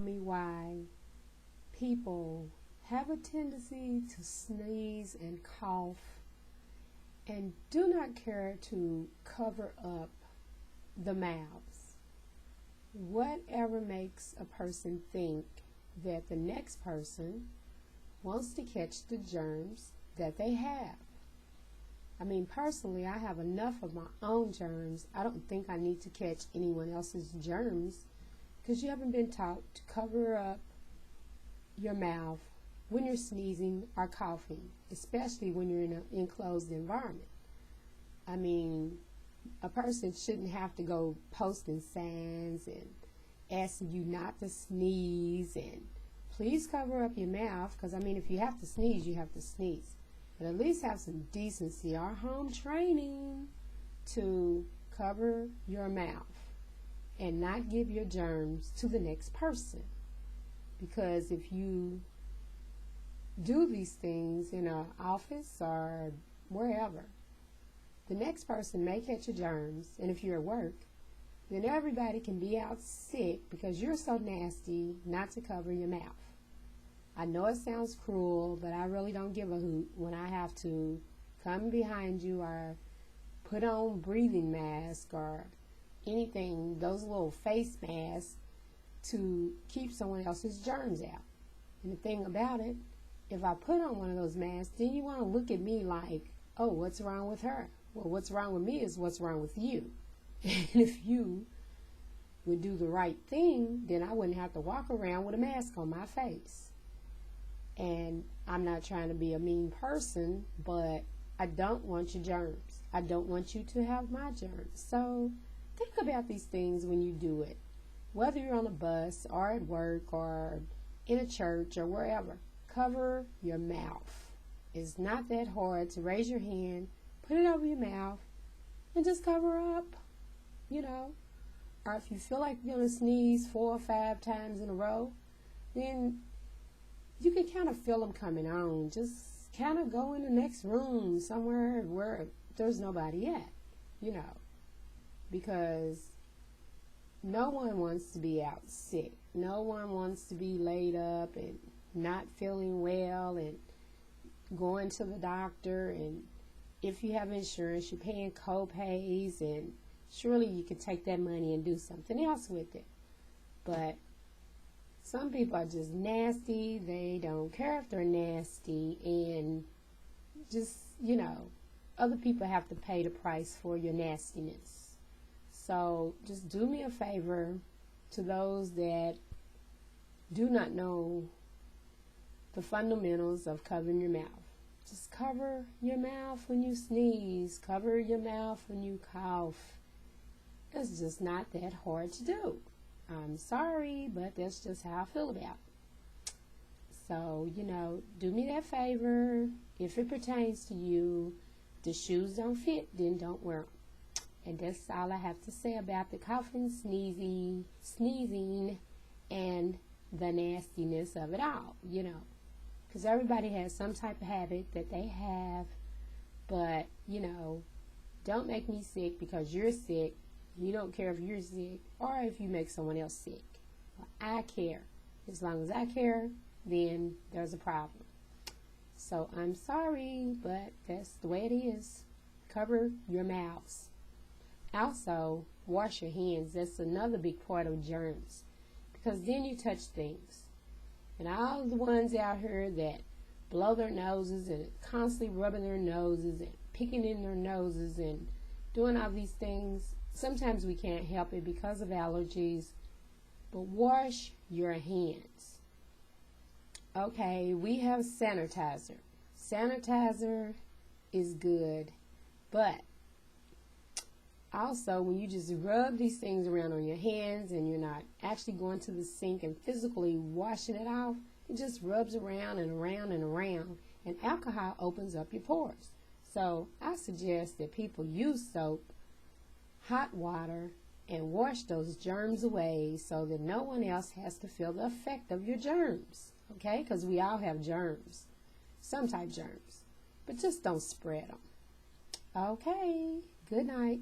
Me why people have a tendency to sneeze and cough and do not care to cover up the mouths. Whatever makes a person think that the next person wants to catch the germs that they have. I mean, personally, I have enough of my own germs. I don't think I need to catch anyone else's germs, because you haven't been taught to cover up your mouth when you're sneezing or coughing, especially when you're in an enclosed environment. I mean, a person shouldn't have to go posting signs and asking you not to sneeze and please cover up your mouth, because I mean, if you have to sneeze, you have to sneeze. But at least have some decency or home training to cover your mouth and not give your germs to the next person. Because if you do these things in an office or wherever, the next person may catch your germs, and if you're at work, then everybody can be out sick because you're so nasty not to cover your mouth. I know it sounds cruel, but I really don't give a hoot when I have to come behind you or put on breathing mask or anything, those little face masks, to keep someone else's germs out. And the thing about it, if I put on one of those masks, then you want to look at me like, oh, what's wrong with her? Well, what's wrong with me is what's wrong with you. And if you would do the right thing, then I wouldn't have to walk around with a mask on my face. And I'm not trying to be a mean person, but I don't want your germs. I don't want you to have my germs. So think about these things when you do it. Whether you're on a bus or at work or in a church or wherever, cover your mouth. It's not that hard to raise your hand, put it over your mouth, and just cover up, you know. Or if you feel like you're going to sneeze 4 or 5 times in a row, then you can kind of feel them coming on. Just kind of go in the next room somewhere where there's nobody at, you know, because no one wants to be out sick. No one wants to be laid up and not feeling well and going to the doctor. And if you have insurance, you're paying co-pays, and surely you could take that money and do something else with it. But some people are just nasty. They don't care if they're nasty, and just, you know, other people have to pay the price for your nastiness. So just do me a favor, to those that do not know the fundamentals of covering your mouth. Just cover your mouth when you sneeze. Cover your mouth when you cough. It's just not that hard to do. I'm sorry, but that's just how I feel about it. So, you know, do me that favor. If it pertains to you, the shoes don't fit, then don't wear them. And that's all I have to say about the coughing, sneezing, and the nastiness of it all, you know. Because everybody has some type of habit that they have. But, you know, don't make me sick because you're sick. You don't care if you're sick or if you make someone else sick. Well, I care. As long as I care, then there's a problem. So I'm sorry, but that's the way it is. Cover your mouths. Also, wash your hands. That's another big part of germs, because then you touch things. And all the ones out here that blow their noses and constantly rubbing their noses and picking in their noses and doing all these things, sometimes we can't help it because of allergies. But wash your hands. Okay, we have sanitizer. Sanitizer is good, but also, when you just rub these things around on your hands and you're not actually going to the sink and physically washing it off, it just rubs around and around and around, and alcohol opens up your pores. So I suggest that people use soap, hot water, and wash those germs away so that no one else has to feel the effect of your germs, okay? Because we all have germs, some type germs, but just don't spread them. Okay, good night.